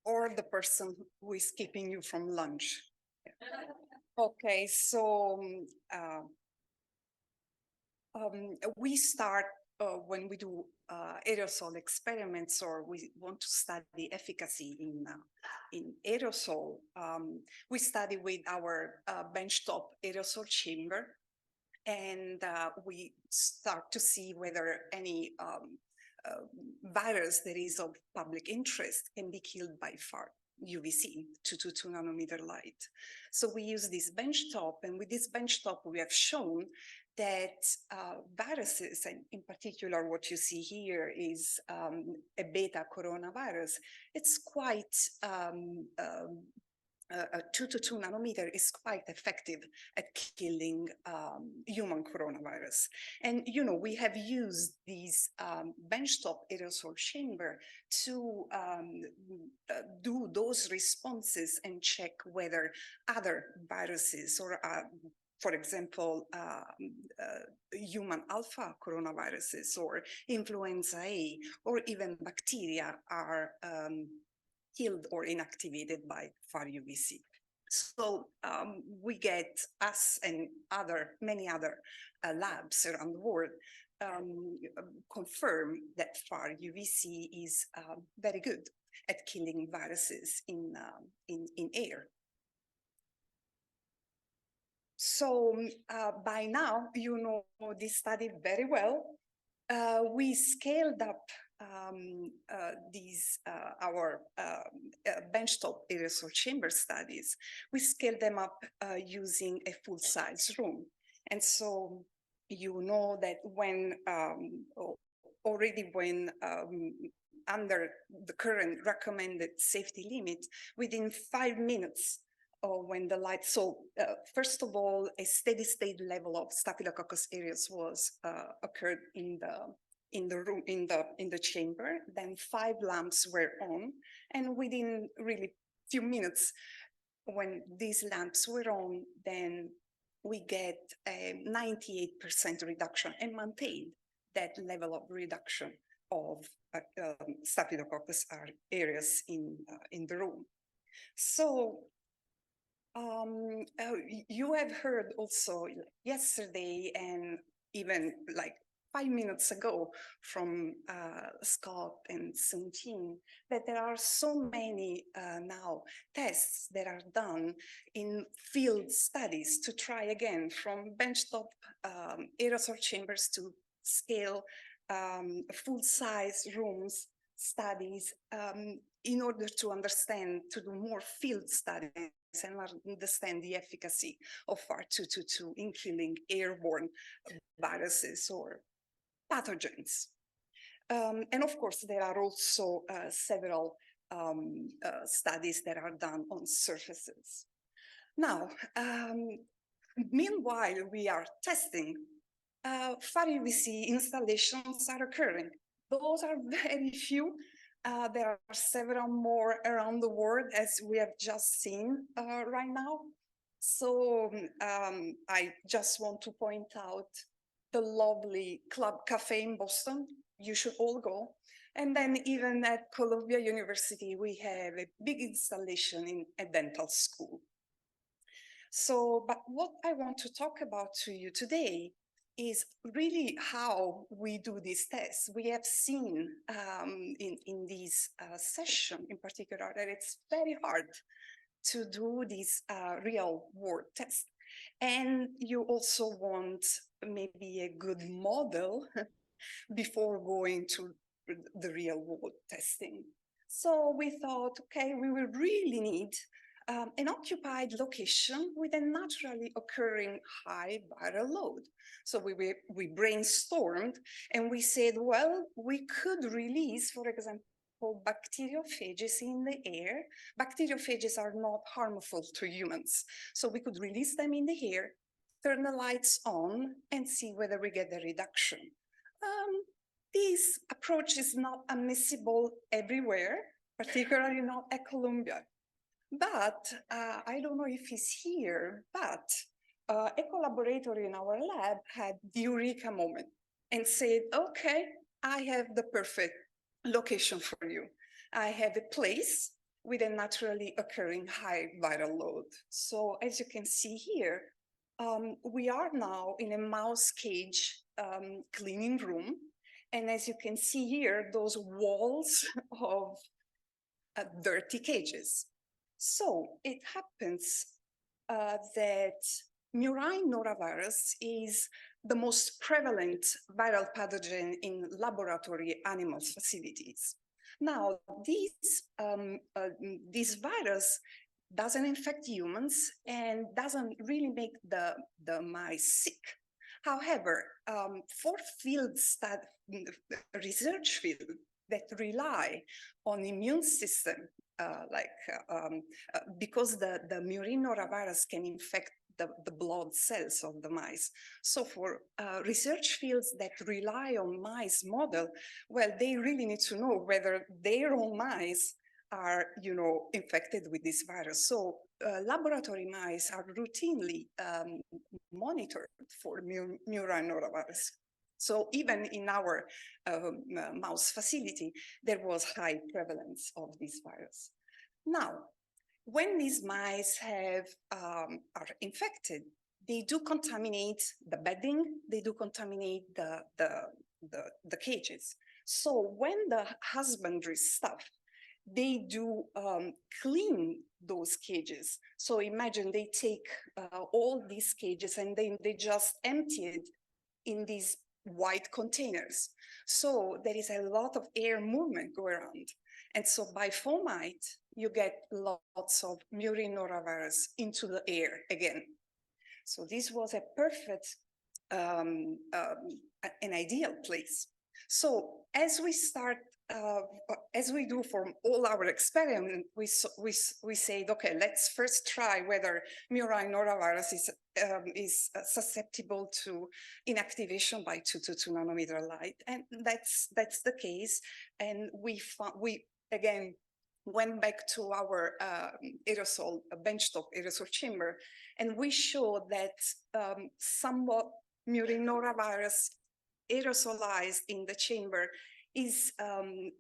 or the person who is keeping you from lunch. Okay, so we start when we do aerosol experiments, or we want to study efficacy in aerosol. We study with our benchtop aerosol chamber, and we start to see whether any virus that is of public interest can be killed by Far-UVC, 222 nanometer light. So we use this benchtop, and with this benchtop, we have shown that viruses, and in particular, what you see here is a beta coronavirus. It's quite, 222 nanometer is quite effective at killing human coronavirus. And, you know, we have used these benchtop aerosol chamber to do those responses and check whether other viruses or for example, human alpha coronaviruses or influenza A, or even bacteria are killed or inactivated by Far-UVC. So we get, us and many other labs around the world confirm that Far-UVC is very good at killing viruses in air. So by now, you know this study very well. We scaled up our benchtop aerosol chamber studies. We scaled them up using a full-size room. And so you know that when under the current recommended safety limit, within 5 minutes, when the light, first of all, a steady state level of Staphylococcus aureus was occurred in the room, in the chamber. Then 5 lamps were on, and within really few minutes, when these lamps were on, then we get a 98% reduction and maintain that level of reduction of Staphylococcus aureus in the room. So you have heard also yesterday and even like 5 minutes ago from Scott and Suntin that there are so many now tests that are done in field studies to try again from benchtop aerosol chambers to scale full-size rooms studies in order to do more field studies and understand the efficacy of Far-222 in killing airborne viruses or pathogens. And of course, there are also several studies that are done on surfaces. Now, meanwhile, we are testing, Far-UVC installations are occurring. Those are very few. There are several more around the world, as we have just seen right now. So I just want to point out the lovely Club Cafe in Boston. You should all go. And then even at Columbia University, we have a big installation in a dental school. So, but what I want to talk about to you today is really how we do these tests. We have seen in this session in particular that it's very hard to do these real world tests. And you also want maybe a good model before going to the real world testing. So we thought, okay, we will really need an occupied location with a naturally occurring high viral load. So we brainstormed and we said, well, we could release, for example, bacteriophages in the air. Bacteriophages are not harmful to humans. So we could release them in the air, turn the lights on, and see whether we get a reduction. This approach is not admissible everywhere, particularly not at Columbia. But I don't know if he's here, but a collaborator in our lab had the eureka moment and said, okay, I have the perfect location for you. I have a place with a naturally occurring high viral load. So as you can see here, we are now in a mouse cage cleaning room. And as you can see here, those walls of dirty cages. So it happens that murine norovirus is the most prevalent viral pathogen in laboratory animal facilities. Now, this virus doesn't infect humans and doesn't really make the mice sick. However, for research fields that rely on immune system, because the murine norovirus can infect the blood cells of the mice. So for research fields that rely on mice model, well, they really need to know whether their own mice are, infected with this virus. So laboratory mice are routinely monitored for murine norovirus. So even in our mouse facility, there was high prevalence of this virus. Now, when these mice are infected, they do contaminate the bedding, they do contaminate the cages. So when the husbandry staff, they do clean those cages. So imagine they take all these cages and then they just empty it in these white containers. So there is a lot of air movement going around. And so by fomite, you get lots of murine norovirus into the air again. So this was a perfect, an ideal place. So as we start, as we do for all our experiments, we said, okay, let's first try whether murine norovirus is susceptible to inactivation by 222 nanometer light, and that's the case. And we again went back to our aerosol benchtop aerosol chamber, and we showed that somewhat murine norovirus aerosolized in the chamber is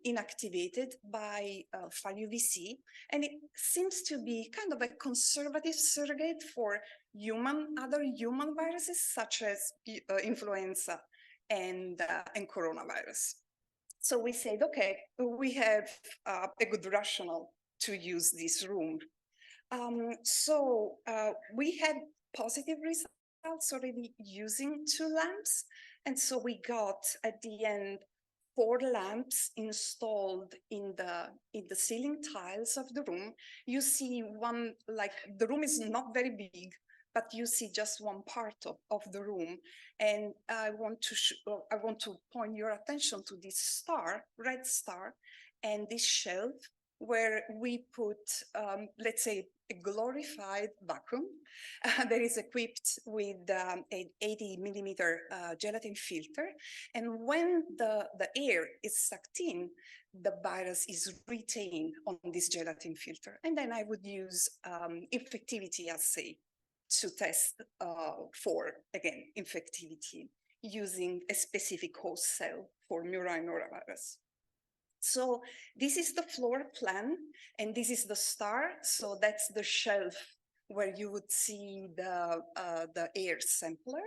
inactivated by Far-UVC, and it seems to be kind of a conservative surrogate for other human viruses such as influenza and coronavirus. So we said, okay, we have a good rationale to use this room. We had positive results already using 2 lamps. And so we got at the end 4 lamps installed in the ceiling tiles of the room. You see one, like the room is not very big, but you see just one part of the room. And I want to point your attention to this star, red star, and this shelf where we put, let's say, a glorified vacuum that is equipped with an 80 millimeter gelatin filter. And when the air is sucked in, the virus is retained on this gelatin filter. And then I would use infectivity assay to test for, again, infectivity using a specific host cell for murine norovirus. So this is the floor plan, and this is the star. So that's the shelf where you would see the air sampler,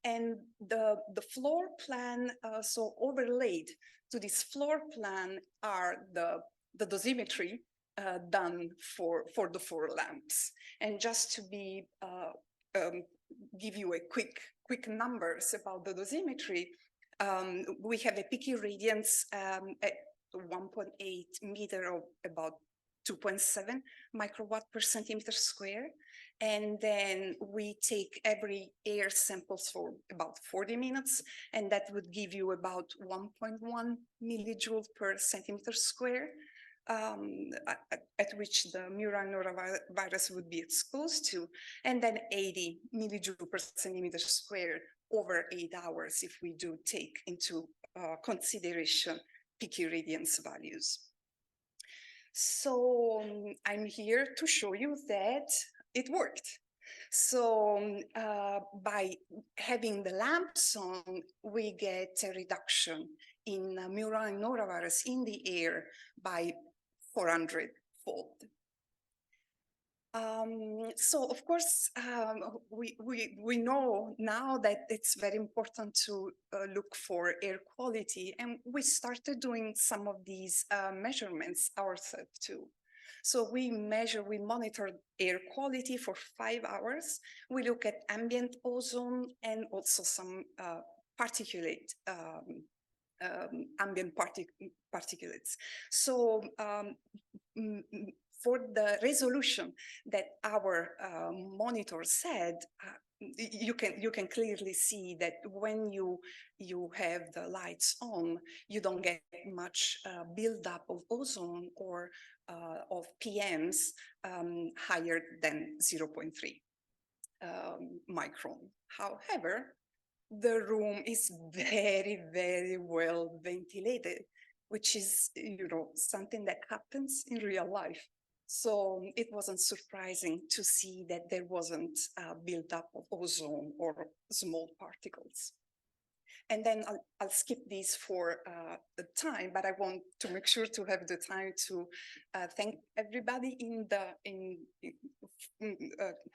and the floor plan. So overlaid to this floor plan are the dosimetry done for the 4 lamps. And just to be give you a quick numbers about the dosimetry, we have a peak irradiance at 1.8 meter, or about 2.7 microwatt per centimeter square. And then we take every air samples for about 40 minutes, and that would give you about 1.1 millijoule per centimeter square, at which the murine norovirus would be exposed to, and then 80 millijoule per centimeter square over 8 hours if we do take into consideration peak irradiance values. So I'm here to show you that it worked. So by having the lamps on, we get a reduction in murine norovirus in the air by 400 fold. So of course, we know now that it's very important to look for air quality, and we started doing some of these measurements ourselves too. So we monitor air quality for 5 hours. We look at ambient ozone and also some particulate ambient particulates. So for the resolution that our monitor said, you can clearly see that when you have the lights on, you don't get much buildup of ozone or of PMs higher than 0.3 micron. However, the room is very, very well ventilated, which is, something that happens in real life. So it wasn't surprising to see that there wasn't a buildup of ozone or small particles. And then I'll skip these for the time, but I want to make sure to have the time to thank everybody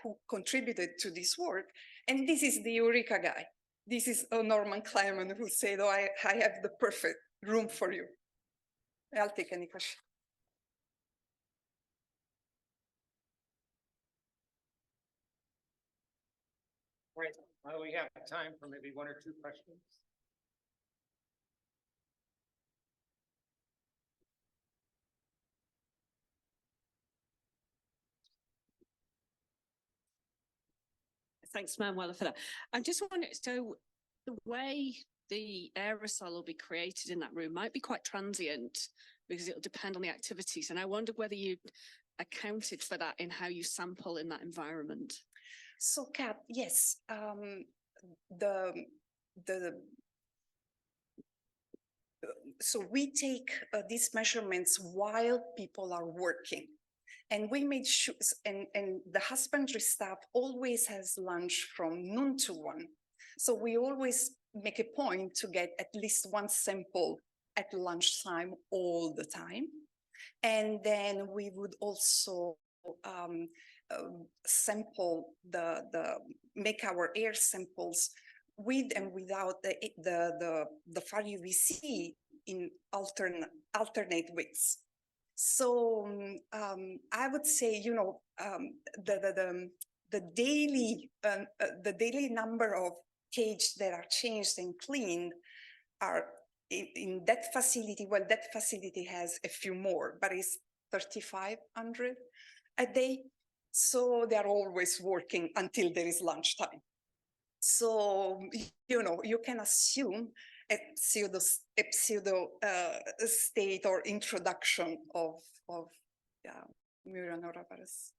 who contributed to this work. And this is the Eureka guy. This is Norman Kleiman, who said, "Oh, I have the perfect room for you." I'll take any question. Right. We have time for maybe 1 or 2 questions. Thanks, Manuela, for that. I'm just wondering, so the way the aerosol will be created in that room might be quite transient because it'll depend on the activities. And I wondered whether you accounted for that in how you sample in that environment. So, Kat, yes, so we take these measurements while people are working. And we made sure, and the husbandry staff always has lunch from noon to 1. So we always make a point to get at least one sample at lunchtime all the time. And then we would also sample make our air samples with and without the Far-UVC in alternate weeks. So I would say, the daily number of cages that are changed and cleaned are in that facility. Well, that facility has a few more, but it's 3,500 a day. So they're always working until there is lunchtime. So, you can assume a pseudo state or introduction of murine norovirus.